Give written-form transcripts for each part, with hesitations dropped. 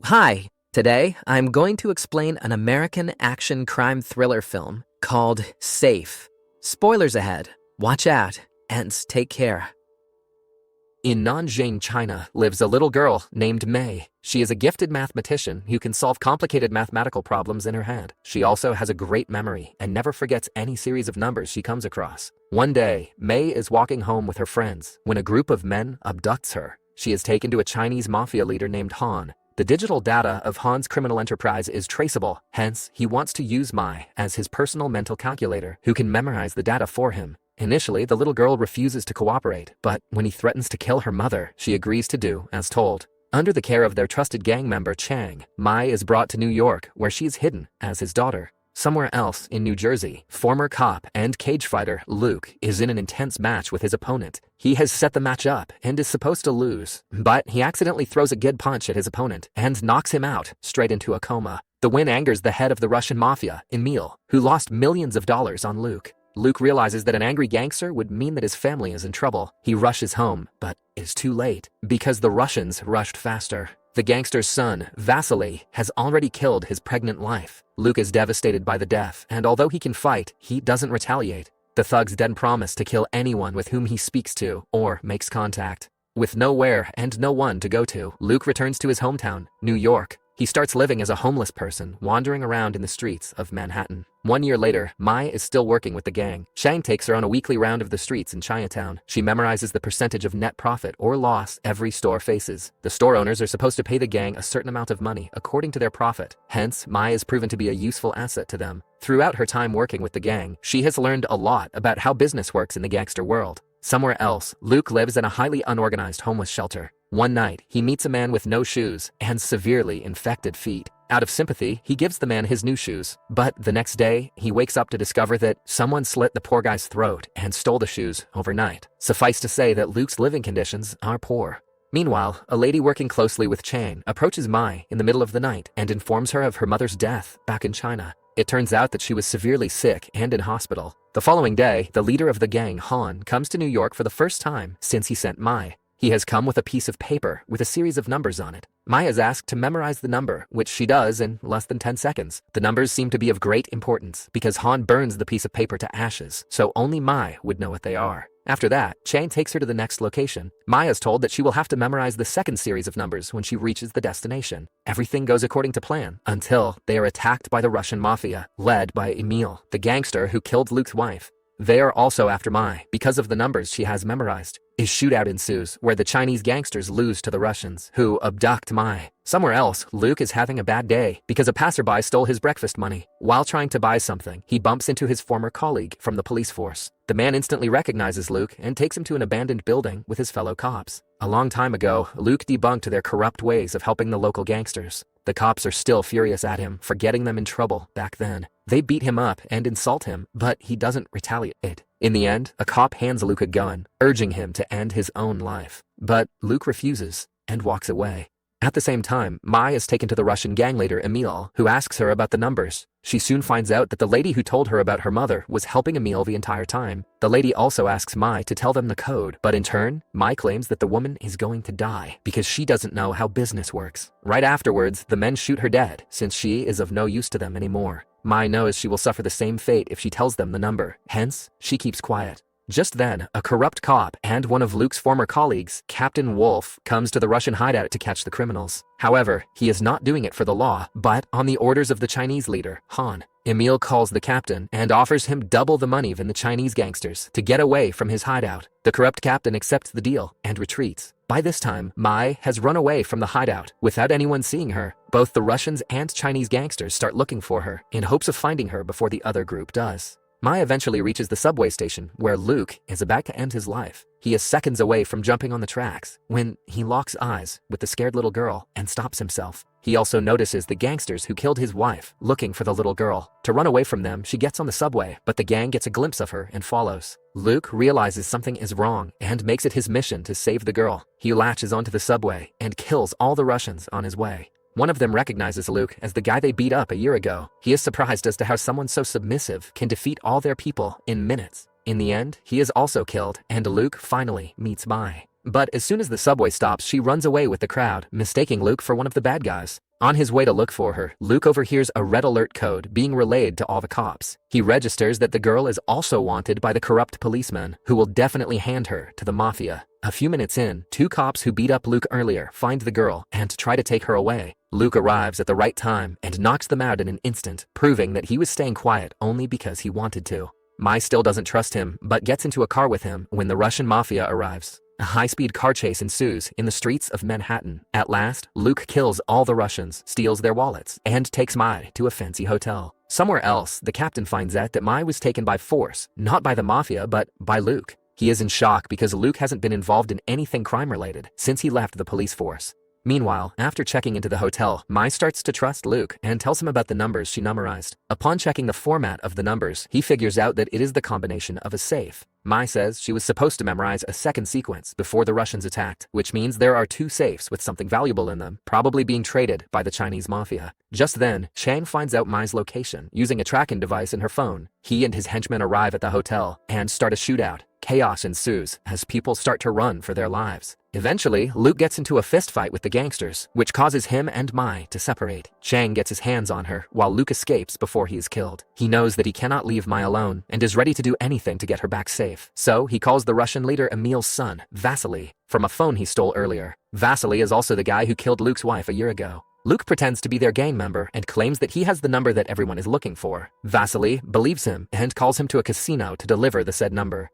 Hi! Today, I'm going to explain an American action crime thriller film called Safe. Spoilers ahead. Watch out and take care. In Nanjing, China, lives a little girl named May. She is a gifted mathematician who can solve complicated mathematical problems in her head. She also has a great memory and never forgets any series of numbers she comes across. One day, May is walking home with her friends when a group of men abducts her. She is taken to a Chinese mafia leader named Han. The digital data of Han's criminal enterprise is traceable, hence, he wants to use Mai as his personal mental calculator who can memorize the data for him. Initially, the little girl refuses to cooperate, but when he threatens to kill her mother, she agrees to do as told. Under the care of their trusted gang member Chang, Mai is brought to New York, where she is hidden as his daughter. Somewhere else in New Jersey, former cop and cage fighter Luke is in an intense match with his opponent. He has set the match up and is supposed to lose, but he accidentally throws a good punch at his opponent and knocks him out straight into a coma. The win angers the head of the Russian mafia, Emil, who lost millions of dollars on Luke. Luke realizes that an angry gangster would mean that his family is in trouble. He rushes home, but is too late because the Russians rushed faster. The gangster's son, Vasily, has already killed his pregnant wife. Luke is devastated by the death, and although he can fight, he doesn't retaliate. The thugs then promise to kill anyone with whom he speaks to or makes contact. With nowhere and no one to go to, Luke returns to his hometown, New York. He starts living as a homeless person, wandering around in the streets of Manhattan. 1 year later, Mai is still working with the gang. Chang takes her on a weekly round of the streets in Chinatown. She memorizes the percentage of net profit or loss every store faces. The store owners are supposed to pay the gang a certain amount of money according to their profit. Hence, Mai is proven to be a useful asset to them. Throughout her time working with the gang, she has learned a lot about how business works in the gangster world. Somewhere else, Luke lives in a highly unorganized homeless shelter. One night, he meets a man with no shoes and severely infected feet. Out of sympathy, he gives the man his new shoes. But the next day, he wakes up to discover that someone slit the poor guy's throat and stole the shoes overnight. Suffice to say that Luke's living conditions are poor. Meanwhile, a lady working closely with Chang approaches Mai in the middle of the night and informs her of her mother's death back in China. It turns out that she was severely sick and in hospital. The following day, the leader of the gang, Han, comes to New York for the first time since he sent Mai. He has come with a piece of paper with a series of numbers on it. Mai is asked to memorize the number, which she does in less than 10 seconds. The numbers seem to be of great importance because Han burns the piece of paper to ashes, so only Mai would know what they are. After that, Chang takes her to the next location. Mai is told that she will have to memorize the second series of numbers when she reaches the destination. Everything goes according to plan until they are attacked by the Russian mafia, led by Emil, the gangster who killed Luke's wife. They are also after Mai because of the numbers she has memorized. A shootout ensues where the Chinese gangsters lose to the Russians, who abduct Mai. Somewhere else, Luke is having a bad day because a passerby stole his breakfast money. While trying to buy something, he bumps into his former colleague from the police force. The man instantly recognizes Luke and takes him to an abandoned building with his fellow cops. A long time ago, Luke debunked their corrupt ways of helping the local gangsters. The cops are still furious at him for getting them in trouble back then. They beat him up and insult him, but he doesn't retaliate. In the end, a cop hands Luke a gun, urging him to end his own life. But Luke refuses and walks away. At the same time, Mai is taken to the Russian gang leader Emil, who asks her about the numbers. She soon finds out that the lady who told her about her mother was helping Emil the entire time. The lady also asks Mai to tell them the code, but in turn, Mai claims that the woman is going to die because she doesn't know how business works. Right afterwards, the men shoot her dead since she is of no use to them anymore. Mai knows she will suffer the same fate if she tells them the number, hence, she keeps quiet. Just then, a corrupt cop and one of Luke's former colleagues, Captain Wolf, comes to the Russian hideout to catch the criminals. However, he is not doing it for the law, but on the orders of the Chinese leader, Han. Emil calls the captain and offers him double the money than the Chinese gangsters to get away from his hideout. The corrupt captain accepts the deal and retreats. By this time, Mai has run away from the hideout without anyone seeing her. Both the Russians and Chinese gangsters start looking for her in hopes of finding her before the other group does. Mai eventually reaches the subway station where Luke is about to end his life. He is seconds away from jumping on the tracks when he locks eyes with the scared little girl and stops himself. He also notices the gangsters who killed his wife looking for the little girl. To run away from them, she gets on the subway, but the gang gets a glimpse of her and follows. Luke realizes something is wrong and makes it his mission to save the girl. He latches onto the subway and kills all the Russians on his way. One of them recognizes Luke as the guy they beat up a year ago. He is surprised as to how someone so submissive can defeat all their people in minutes. In the end, he is also killed, and Luke finally meets Mai. But as soon as the subway stops, she runs away with the crowd, mistaking Luke for one of the bad guys. On his way to look for her, Luke overhears a red alert code being relayed to all the cops. He registers that the girl is also wanted by the corrupt policeman, who will definitely hand her to the mafia. A few minutes in, two cops who beat up Luke earlier find the girl and try to take her away. Luke arrives at the right time and knocks them out in an instant, proving that he was staying quiet only because he wanted to. Mai still doesn't trust him, but gets into a car with him when the Russian mafia arrives. A high-speed car chase ensues in the streets of Manhattan. At last, Luke kills all the Russians, steals their wallets, and takes Mai to a fancy hotel. Somewhere else, the captain finds out that Mai was taken by force, not by the mafia, but by Luke. He is in shock because Luke hasn't been involved in anything crime-related since he left the police force. Meanwhile, after checking into the hotel, Mai starts to trust Luke and tells him about the numbers she memorized. Upon checking the format of the numbers, he figures out that it is the combination of a safe. Mai says she was supposed to memorize a second sequence before the Russians attacked, which means there are two safes with something valuable in them, probably being traded by the Chinese mafia. Just then, Chang finds out Mai's location using a tracking device in her phone. He and his henchmen arrive at the hotel and start a shootout. Chaos ensues as people start to run for their lives. Eventually, Luke gets into a fistfight with the gangsters, which causes him and Mai to separate. Chang gets his hands on her while Luke escapes before he is killed. He knows that he cannot leave Mai alone and is ready to do anything to get her back safe. So he calls the Russian leader Emil's son, Vasily, from a phone he stole earlier. Vasily is also the guy who killed Luke's wife a year ago. Luke pretends to be their gang member and claims that he has the number that everyone is looking for. Vasily believes him and calls him to a casino to deliver the said number.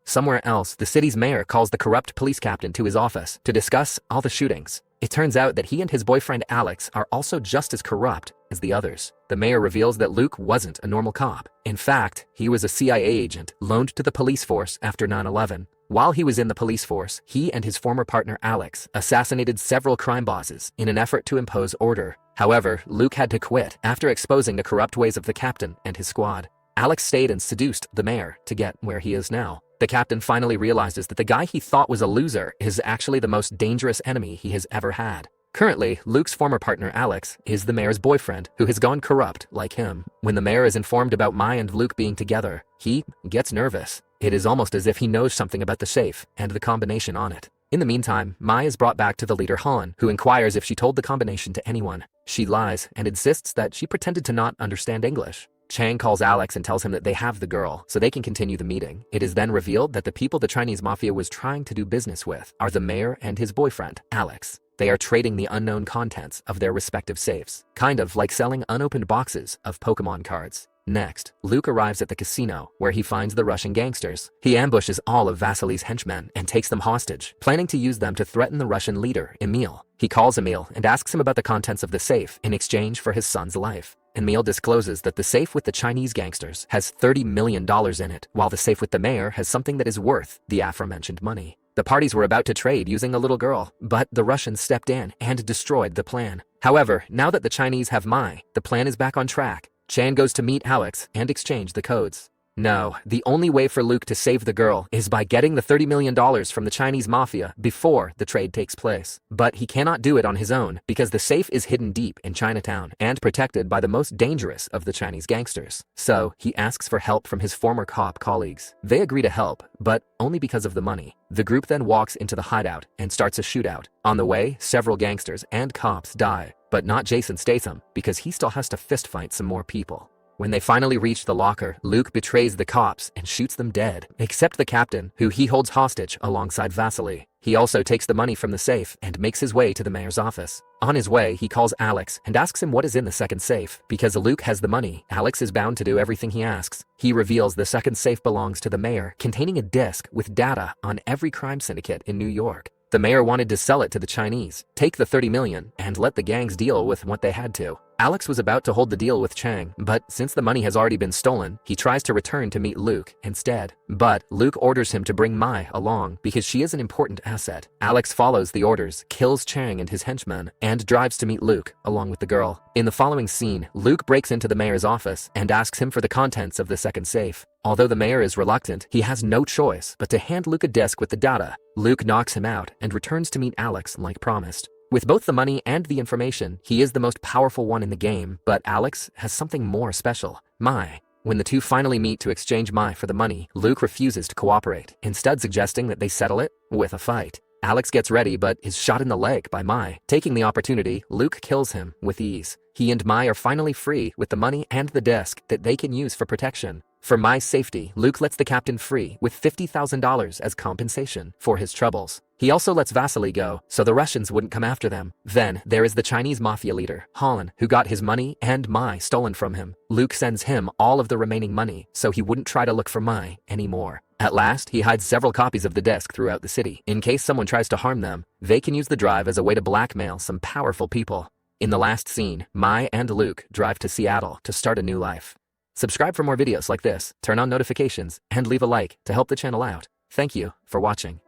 Somewhere else, the city's mayor calls the corrupt police captain to his office to discuss all the shootings. It turns out that he and his boyfriend Alex are also just as corrupt as the others. The mayor reveals that Luke wasn't a normal cop. In fact, he was a CIA agent loaned to the police force after 9/11. While he was in the police force, he and his former partner Alex assassinated several crime bosses in an effort to impose order. However, Luke had to quit after exposing the corrupt ways of the captain and his squad. Alex stayed and seduced the mayor to get where he is now. The captain finally realizes that the guy he thought was a loser is actually the most dangerous enemy he has ever had. Currently, Luke's former partner Alex is the mayor's boyfriend who has gone corrupt like him. When the mayor is informed about Mai and Luke being together, he gets nervous. It is almost as if he knows something about the safe and the combination on it. In the meantime, Mai is brought back to the leader Han, who inquires if she told the combination to anyone. She lies and insists that she pretended to not understand English. Chang calls Alex and tells him that they have the girl, so they can continue the meeting. It is then revealed that the people the Chinese mafia was trying to do business with are the mayor and his boyfriend, Alex. They are trading the unknown contents of their respective safes, kind of like selling unopened boxes of Pokemon cards. Next, Luke arrives at the casino, where he finds the Russian gangsters. He ambushes all of Vasily's henchmen and takes them hostage, planning to use them to threaten the Russian leader, Emil. He calls Emil and asks him about the contents of the safe in exchange for his son's life. Emil discloses that the safe with the Chinese gangsters has $30 million in it, while the safe with the mayor has something that is worth the aforementioned money. The parties were about to trade using a little girl, but the Russians stepped in and destroyed the plan. However, now that the Chinese have Mai, the plan is back on track. Chan goes to meet Alex and exchange the codes. No, the only way for Luke to save the girl is by getting the $30 million from the Chinese mafia before the trade takes place. But he cannot do it on his own because the safe is hidden deep in Chinatown and protected by the most dangerous of the Chinese gangsters. So he asks for help from his former cop colleagues. They agree to help, but only because of the money. The group then walks into the hideout and starts a shootout. On the way, several gangsters and cops die, but not Jason Statham because he still has to fistfight some more people. When they finally reach the locker, Luke betrays the cops and shoots them dead, except the captain, who he holds hostage alongside Vasily. He also takes the money from the safe and makes his way to the mayor's office. On his way, he calls Alex and asks him what is in the second safe. Because Luke has the money, Alex is bound to do everything he asks. He reveals the second safe belongs to the mayor, containing a disk with data on every crime syndicate in New York. The mayor wanted to sell it to the Chinese, take the $30 million, and let the gangs deal with what they had to. Alex was about to hold the deal with Chang, but since the money has already been stolen, he tries to return to meet Luke instead. But Luke orders him to bring Mai along because she is an important asset. Alex follows the orders, kills Chang and his henchmen, and drives to meet Luke along with the girl. In the following scene, Luke breaks into the mayor's office and asks him for the contents of the second safe. Although the mayor is reluctant, he has no choice but to hand Luke a disk with the data. Luke knocks him out and returns to meet Alex like promised. With both the money and the information, he is the most powerful one in the game, but Alex has something more special, Mai. When the two finally meet to exchange Mai for the money, Luke refuses to cooperate, instead suggesting that they settle it with a fight. Alex gets ready but is shot in the leg by Mai. Taking the opportunity, Luke kills him with ease. He and Mai are finally free with the money and the disc that they can use for protection. For Mai's safety, Luke lets the captain free with $50,000 as compensation for his troubles. He also lets Vasily go, so the Russians wouldn't come after them. Then, there is the Chinese mafia leader, Holland, who got his money and Mai stolen from him. Luke sends him all of the remaining money, so he wouldn't try to look for Mai anymore. At last, he hides several copies of the disc throughout the city. In case someone tries to harm them, they can use the drive as a way to blackmail some powerful people. In the last scene, Mai and Luke drive to Seattle to start a new life. Subscribe for more videos like this, turn on notifications, and leave a like to help the channel out. Thank you for watching.